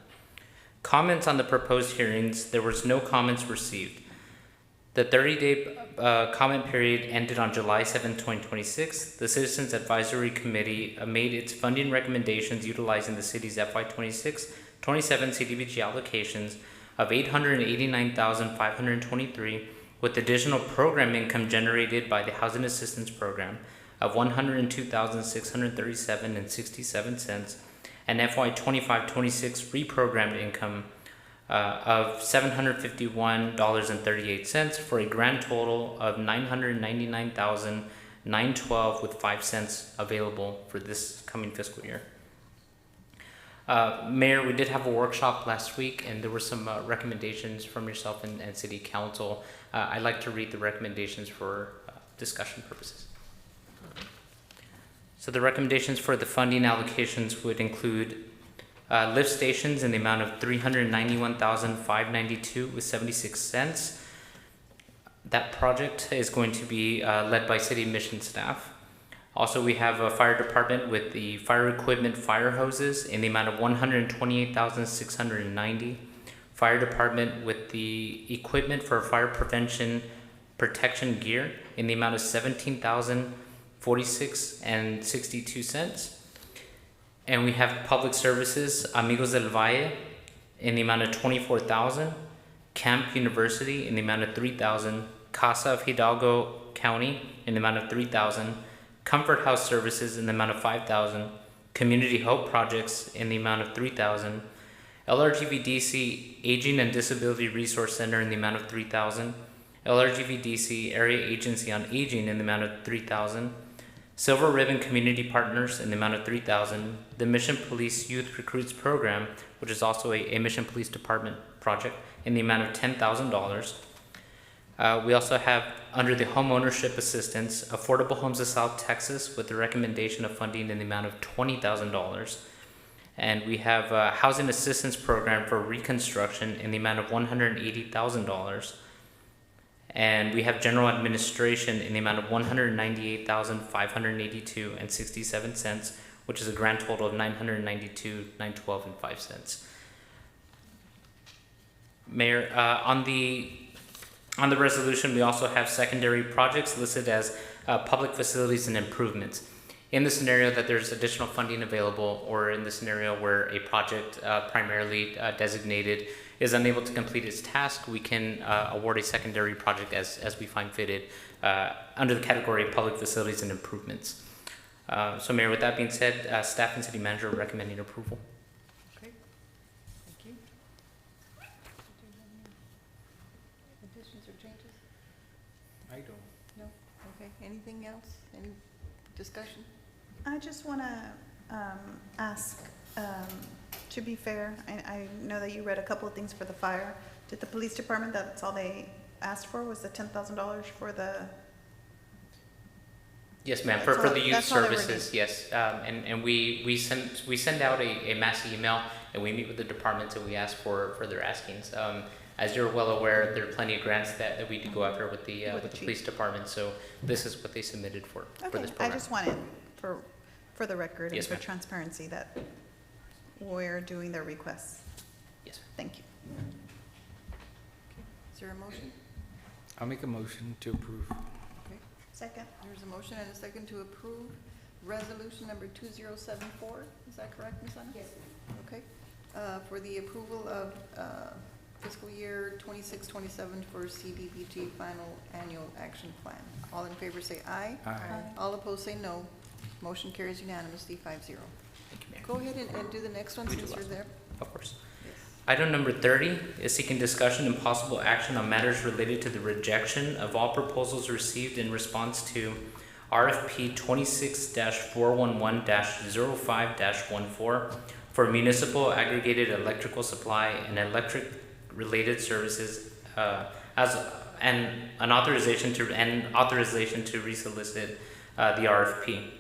Comments on the proposed hearings, there was no comments received. The 30-day comment period ended on July 7, 2026. The Citizens Advisory Committee made its funding recommendations utilizing the city's FY26-27 CDBG allocations of $889,523, with additional program income generated by the Housing Assistance Program of $102,637.67, and FY 25-26 reprogrammed income of $751.38 for a grand total of $999,912 with 5 cents available for this coming fiscal year. Mayor, we did have a workshop last week, and there were some recommendations from yourself and City Council. I'd like to read the recommendations for discussion purposes. So the recommendations for the funding allocations would include lift stations in the amount of $391,592.76. That project is going to be led by city mission staff. Also, we have a fire department with the fire equipment fire hoses in the amount of $128,690. Fire department with the equipment for fire prevention protection gear in the amount of $17,046.62. And we have public services, Amigos del Valle, in the amount of $24,000. Camp University in the amount of $3,000. Casa of Hidalgo County in the amount of $3,000. Comfort House Services in the amount of $5,000. Community Hope Projects in the amount of $3,000. LRGVDC Aging and Disability Resource Center in the amount of $3,000. LRGVDC Area Agency on Aging in the amount of $3,000. Silver Ribbon Community Partners in the amount of $3,000. The Mission Police Youth Recruits Program, which is also a Mission Police Department project, in the amount of $10,000. We also have, under the home ownership assistance, Affordable Homes of South Texas with the recommendation of funding in the amount of $20,000. And we have a housing assistance program for reconstruction in the amount of $180,000. And we have general administration in the amount of $198,582.67, which is a grand total of $992,912.05. Mayor, on the resolution, we also have secondary projects listed as public facilities and improvements. In the scenario that there's additional funding available, or in the scenario where a project primarily designated is unable to complete its task, we can award a secondary project as we find fitted under the category of public facilities and improvements. So Mayor, with that being said, staff and city manager are recommending approval. Okay, thank you. Additions or changes? I don't. No? Okay, anything else? Any discussion? I just want to ask, to be fair, I know that you read a couple of things for the fire. Did the police department, that's all they asked for, was the $10,000 for the? Yes, ma'am. That's For all- the youth that's all they were services, yes. And we send out a mass email, and we meet with the departments and we ask for their askings. As you're well aware, there are plenty of grants that we do go after with the police department. So this is what they submitted for this Okay, program. I just wanted for the record and Yes, for ma'am. transparency that we're doing their requests. Yes. Thank you. Is there a motion? I'll make a motion to approve. Okay, Second. there's a motion and a second to approve resolution number 2074. Is that correct, Ms. Ana? Yes. Okay, for the approval of fiscal year 26-27 for CDBG final annual action plan. All in favor say aye. Aye. All opposed say no. Motion carries unanimously 5-0. Thank you, Mayor. Go ahead and do the next one We do since you're last there. Of course. Yes. Item number 30 is seeking discussion and possible action on matters related to the rejection of all proposals received in response to RFP 26-411-05-14 for municipal aggregated electrical supply and electric-related services and authorization to resolicit the RFP.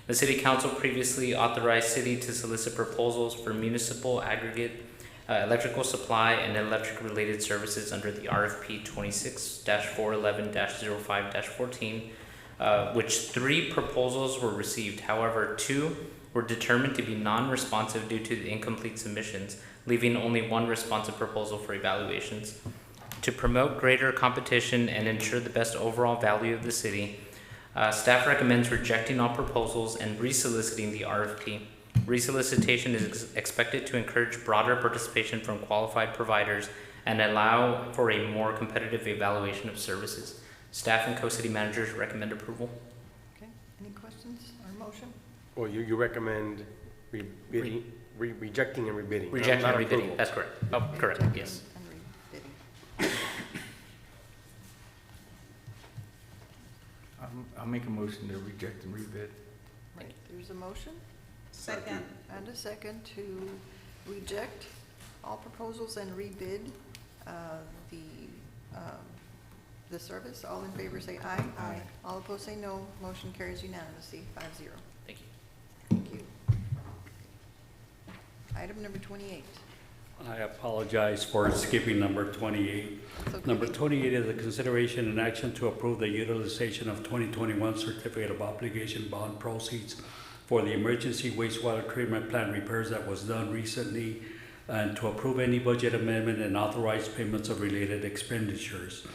The City Council previously authorized city to solicit proposals for municipal aggregate electrical supply and electric-related services under the RFP 26-411-05-14, which 3 proposals were received. However, 2 were determined to be non-responsive due to the incomplete submissions, leaving only 1 responsive proposal for evaluations. To promote greater competition and ensure the best overall value of the city, staff recommends rejecting all proposals and resoliciting the RFP. Resolicitation is expected to encourage broader participation from qualified providers and allow for a more competitive evaluation of services. Staff and co-city managers recommend approval. Okay, any questions or motion? Well, you recommend rejecting and rebidding. Rejecting not and rebidding, approval. that's correct. Oh, correct, yes. And rebidding. I'll make a motion to reject and rebid. Right, there's a motion Second. and a second to reject all proposals and rebid the the service. All in favor say aye. Aye. All opposed say no. Motion carries unanimously, 5-0. Thank you. Thank you. Item number 28. I apologize for skipping number 28. It's okay. Number 28 is a consideration and action to approve the utilization of 2021 certificate of obligation bond proceeds for the emergency wastewater treatment plant repairs that was done recently, and to approve any budget amendment and authorize payments of related expenditures.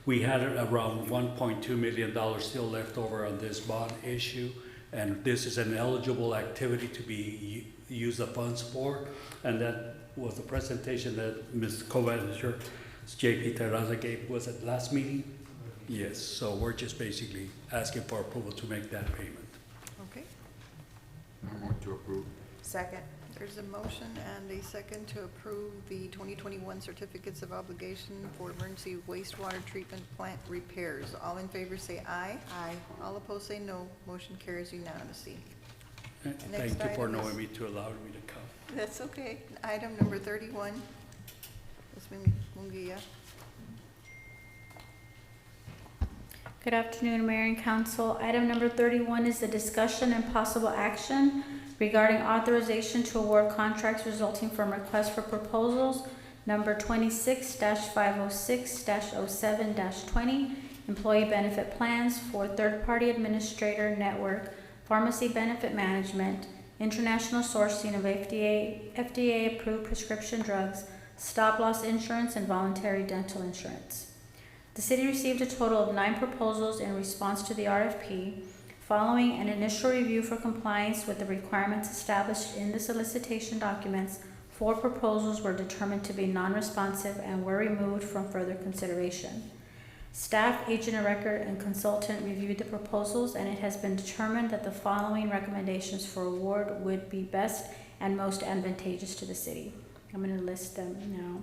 We had around $1.2 million still left over on this bond issue, and this is an eligible activity to be use the funds for, and that was the presentation that Ms. Co-Manager J.P. Terraza gave. Was it last meeting? Yes, so we're just basically asking for approval to make that payment. Okay. I move to approve. Second. There's a motion and a second to approve the 2021 certificates of obligation for emergency wastewater treatment plant repairs. All in favor say aye. Aye. All opposed say no. Motion carries unanimously. Thank you for item is- knowing me to allow me to come. That's okay. Item number 31. Ms. Munguia. Good afternoon, Mayor and Council. Item number 31 is the discussion and possible action regarding authorization to award contracts resulting from requests for proposals number 26-506-07-20, employee benefit plans for third-party administrator network, pharmacy benefit management, international sourcing of FDA-approved prescription drugs, stop-loss insurance, and voluntary dental insurance. The city received a total of 9 proposals in response to the RFP. Following an initial review for compliance with the requirements established in the solicitation documents, 4 proposals were determined to be non-responsive and were removed from further consideration. Staff, agent of record, and consultant reviewed the proposals, and it has been determined that the following recommendations for award would be best and most advantageous to the city. I'm going to list them now.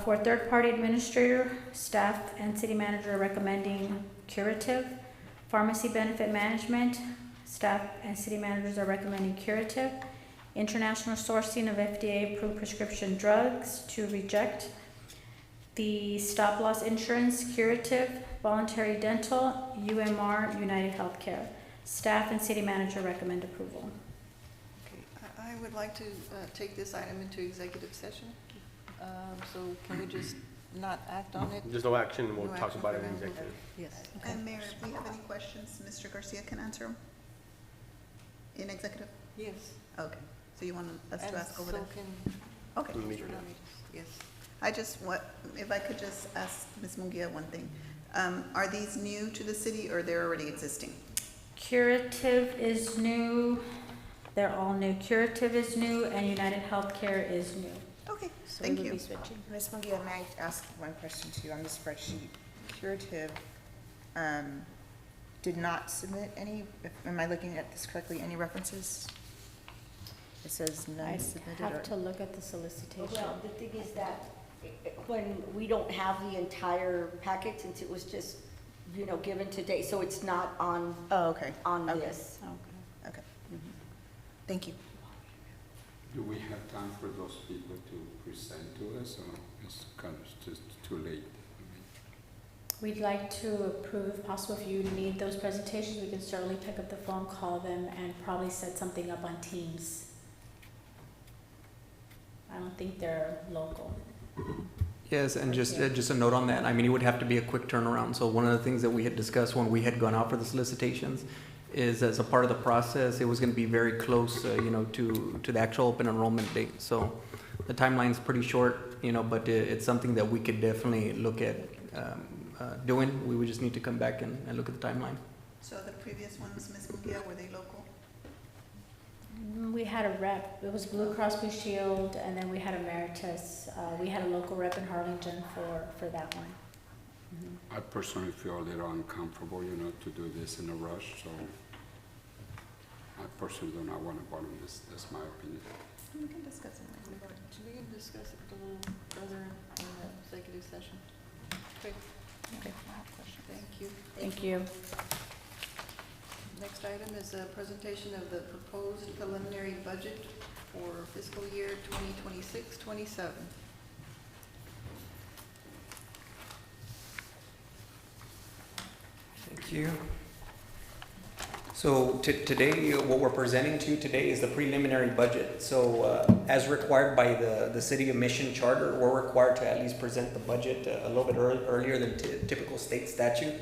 For third-party administrator, staff and city manager are recommending Curative. Pharmacy benefit management, staff and city managers are recommending Curative. International sourcing of FDA-approved prescription drugs to reject. The stop-loss insurance, Curative. Voluntary dental, UMR, United Healthcare. Staff and city manager recommend approval. Okay. I would like to take this item into executive session. So can we just not act on it? There's no action, we'll No talk action about it for in now? executive. Yes. And Mayor, if we have any questions, Mr. Garcia can answer them in executive? Yes. Okay, so you want us to And ask over so there? can Okay. Mr. Ramirez. Yes. I just want, if I could just ask Ms. Munguia one thing. Are these new to the city or they're already existing? Curative is new. They're all new. Curative is new and United Healthcare is new. Okay, So thank we will you. be switching. Ms. Munguia, may I ask one question too on the spreadsheet? Curative did not submit any, am I looking at this correctly, any references? It says I none submitted have or? to look at the solicitation. Well, the thing is that when we don't have the entire packet, since it was just, given today, so it's not on, Oh, okay, on Okay. this. Okay. okay. Thank you. Do we have time for those people to present to us, or it's kind of just too late? We'd like to approve, if possible, if you need those presentations, we can certainly pick up the phone, call them, and probably set something up on Teams. I don't think they're local. Yes, and just a note on that. I mean, it would have to be a quick turnaround. So one of the things that we had discussed when we had gone out for the solicitations is, as a part of the process, it was going to be very close, to the actual open enrollment date. So the timeline's pretty short, but it's something that we could definitely look at doing. We would just need to come back and look at the timeline. So the previous ones, Ms. Munguia, were they local? We had a rep, it was Blue Cross Blue Shield, and then we had Emeritus. We had a local rep in Harlingen for that one. I personally feel a little uncomfortable, to do this in a rush, so I personally do not want to vote on this. That's my opinion. We can discuss it later. We can discuss it a little further in the executive session. Okay. Okay. Thank you. Thank you. Next item is a presentation of the proposed preliminary budget for fiscal year 2026-27. Thank you. So today, what we're presenting to you today is the preliminary budget. So as required by the City of Mission Charter, we're required to at least present the budget a little bit earlier than typical state statute.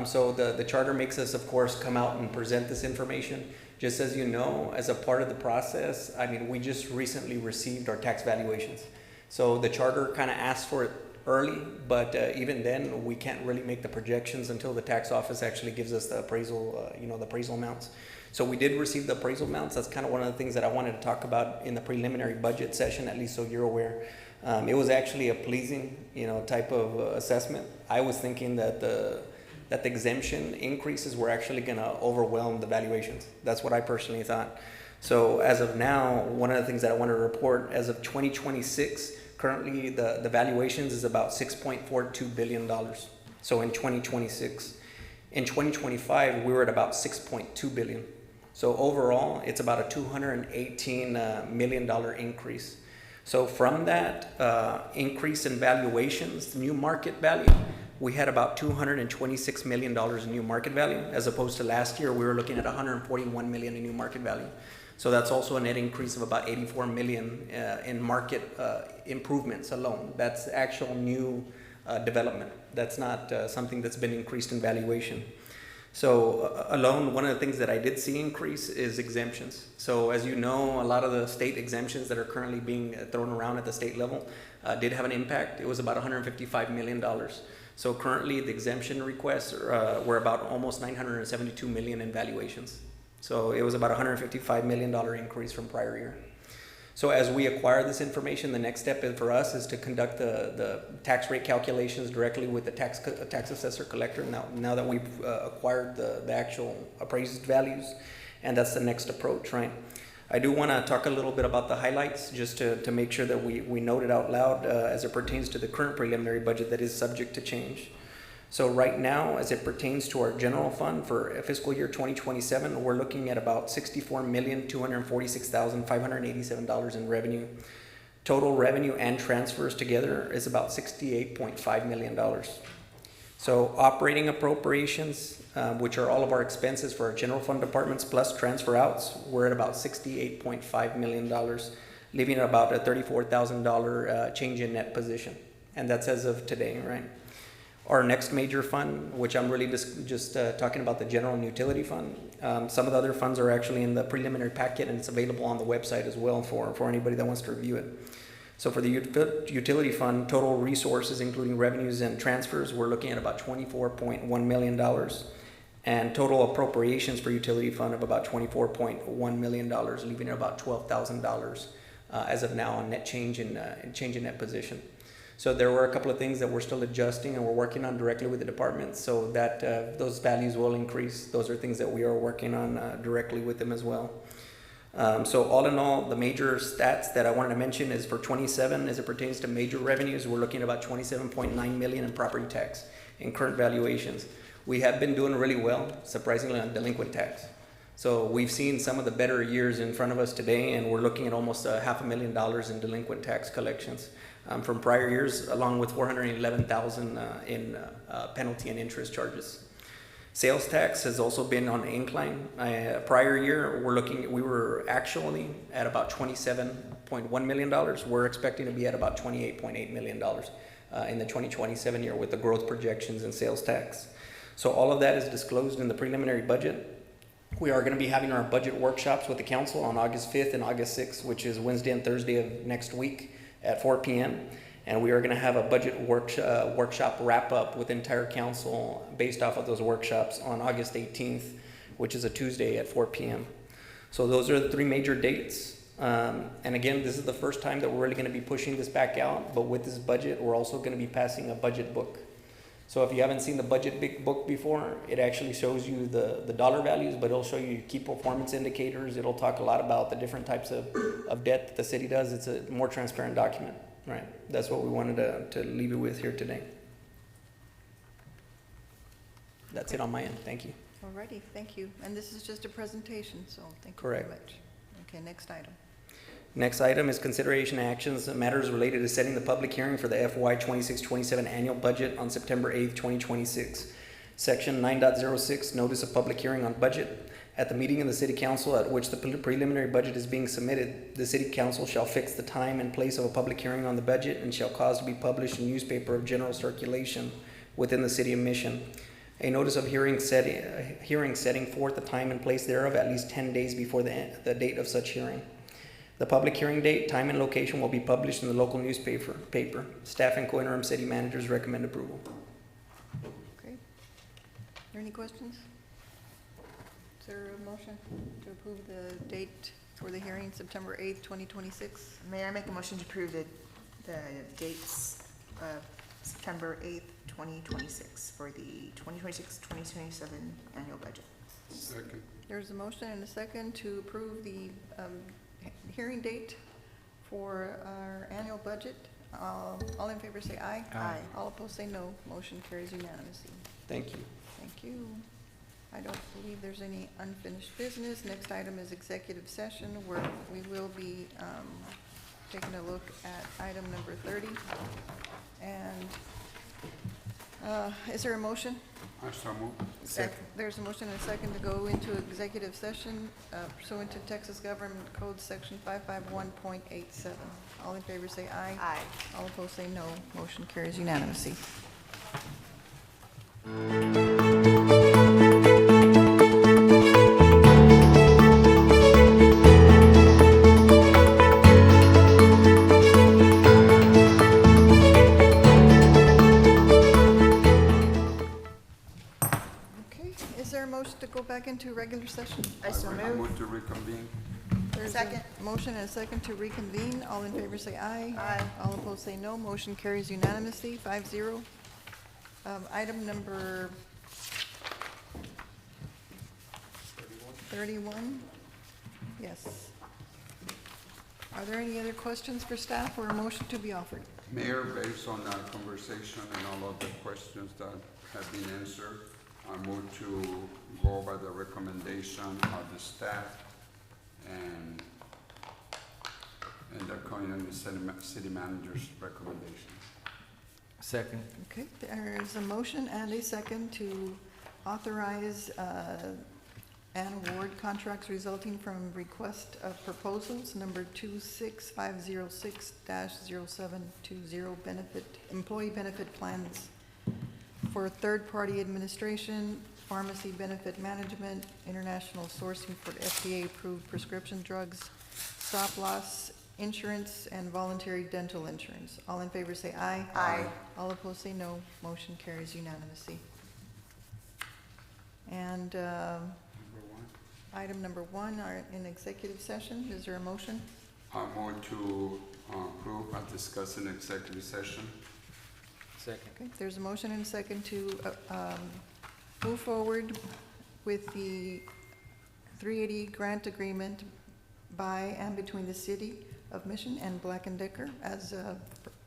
So the charter makes us, of course, come out and present this information. Just as you know, as a part of the process, I mean, we just recently received our tax valuations. So the charter kind of asked for it early, but even then, we can't really make the projections until the tax office actually gives us the appraisal, the appraisal amounts. So we did receive the appraisal amounts. That's kind of one of the things that I wanted to talk about in the preliminary budget session, at least so you're aware. It was actually a pleasing, type of assessment. I was thinking that the exemption increases were actually going to overwhelm the valuations. That's what I personally thought. So as of now, one of the things that I want to report, as of 2026, currently the valuations is about $6.42 billion. So in 2026. In 2025, we were at about $6.2 billion. So overall, it's about a $218 million increase. So from that increase in valuations, new market value, we had about $226 million in new market value, as opposed to last year, we were looking at $141 million in new market value. So that's also a net increase of about $84 million in market improvements alone. That's actual new development. That's not something that's been increased in valuation. So alone, one of the things that I did see increase is exemptions. So as you know, a lot of the state exemptions that are currently being thrown around at the state level did have an impact. It was about $155 million. So currently the exemption requests were about almost $972 million in valuations. So it was about $155 million increase from prior year. So as we acquire this information, the next step for us is to conduct the tax rate calculations directly with the tax assessor collector now that we've acquired the actual appraised values, and that's the next approach, right? I do want to talk a little bit about the highlights just to make sure that we note it out loud as it pertains to the current preliminary budget that is subject to change. So right now, as it pertains to our general fund for fiscal year 2027, we're looking at about $64,246,587 in revenue. Total revenue and transfers together is about $68.5 million. So operating appropriations, which are all of our expenses for our general fund departments plus transfer outs, we're at about $68.5 million, leaving at about a $34,000 change in net position. And that's as of today, right? Our next major fund, which I'm really just talking about, the general and utility fund. Some of the other funds are actually in the preliminary packet, and it's available on the website as well for anybody that wants to review it. So for the utility fund, total resources, including revenues and transfers, we're looking at about $24.1 million. And total appropriations for utility fund of about $24.1 million, leaving at about $12,000 as of now on net change in net position. So there were a couple of things that we're still adjusting and we're working on directly with the department, so that those values will increase. Those are things that we are working on directly with them as well. So all in all, the major stats that I wanted to mention is for 27, as it pertains to major revenues, we're looking at about $27.9 million in property tax in current valuations. We have been doing really well, surprisingly, on delinquent tax. So we've seen some of the better years in front of us today, and we're looking at almost $500,000 in delinquent tax collections from prior years, along with $411,000 in penalty and interest charges. Sales tax has also been on an incline. Prior year, we were actually at about $27.1 million. We're expecting to be at about $28.8 million in the 2027 year with the growth projections in sales tax. So all of that is disclosed in the preliminary budget. We are going to be having our budget workshops with the council on August 5th and August 6th, which is Wednesday and Thursday of next week at 4 p.m. And we are going to have a budget workshop wrap up with the entire council based off of those workshops on August 18th, which is a Tuesday at 4 p.m. So those are the three major dates. And again, this is the first time that we're really going to be pushing this back out, but with this budget, we're also going to be passing a budget book. So if you haven't seen the budget big book before, it actually shows you the dollar values, but it'll show you key performance indicators. It'll talk a lot about the different types of debt that the city does. It's a more transparent document, right? That's what we wanted to leave you with here today. That's it on my end. Thank you. Alrighty, thank you. And this is just a presentation, so thank you Correct. very much. Okay, next item. Next item is consideration actions, matters related to setting the public hearing for the FY 26-27 annual budget on September 8th, 2026. Section 9.06, notice of public hearing on budget. At the meeting of the city council at which the preliminary budget is being submitted, the city council shall fix the time and place of a public hearing on the budget and shall cause to be published in newspaper of general circulation within the city of Mission. A notice of hearing setting forth the time and place thereof at least 10 days before the date of such hearing. The public hearing date, time, and location will be published in the local newspaper. Staff and co-interim city managers recommend approval. Okay. Are there any questions? Is there a motion to approve the date for the hearing, September 8th, 2026? Mayor, I make a motion to approve the dates of September 8th, 2026 for the 2026-2027 annual budget. Second. There's a motion and a second to approve the hearing date for our annual budget. All in favor say aye. Aye. All opposed say no. Motion carries unanimously. Thank you. Thank you. I don't believe there's any unfinished business. Next item is executive session, where we will be taking a look at item number 30. And is there a motion? I so move. There's a motion and a second to go into executive session pursuant to Texas Government Code Section 551.87. All in favor say aye. Aye. All opposed say no. Motion carries unanimously. Okay, is there a motion to go back into regular session? I so I move. move to reconvene. There's Second. a motion and a second to reconvene. All in favor say aye. Aye. All opposed say no. Motion carries unanimously, 5-0. Item number 31. Yes. Are there any other questions for staff or a motion to be offered? Mayor, based on our conversation and all of the questions that have been answered, I move to go by the recommendation of the staff and the county city manager's recommendation. Second. Okay, there is a motion and a second to authorize and award contracts resulting from request of proposals number 26506-0720 employee benefit plans for third-party administration, pharmacy benefit management, international sourcing for FDA-approved prescription drugs, stop-loss insurance, and voluntary dental insurance. All in favor say aye. Aye. All opposed say no. Motion carries unanimously. And item number 1 are in executive session. Is there a motion? I move to approve and discuss in executive session. Second. Okay, there's a motion and a second to move forward with the 380 grant agreement by and between the City of Mission and Black & Decker as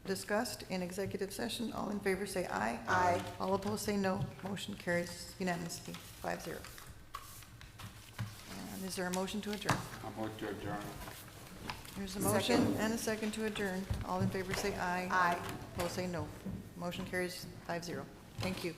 discussed in executive session. All in favor say aye. Aye. All opposed say no. Motion carries unanimously, 5-0. And is there a motion to adjourn? I move to adjourn. There's a motion and a second to adjourn. All in favor say aye. Aye. Opposed say no. Motion carries 5-0. Thank you.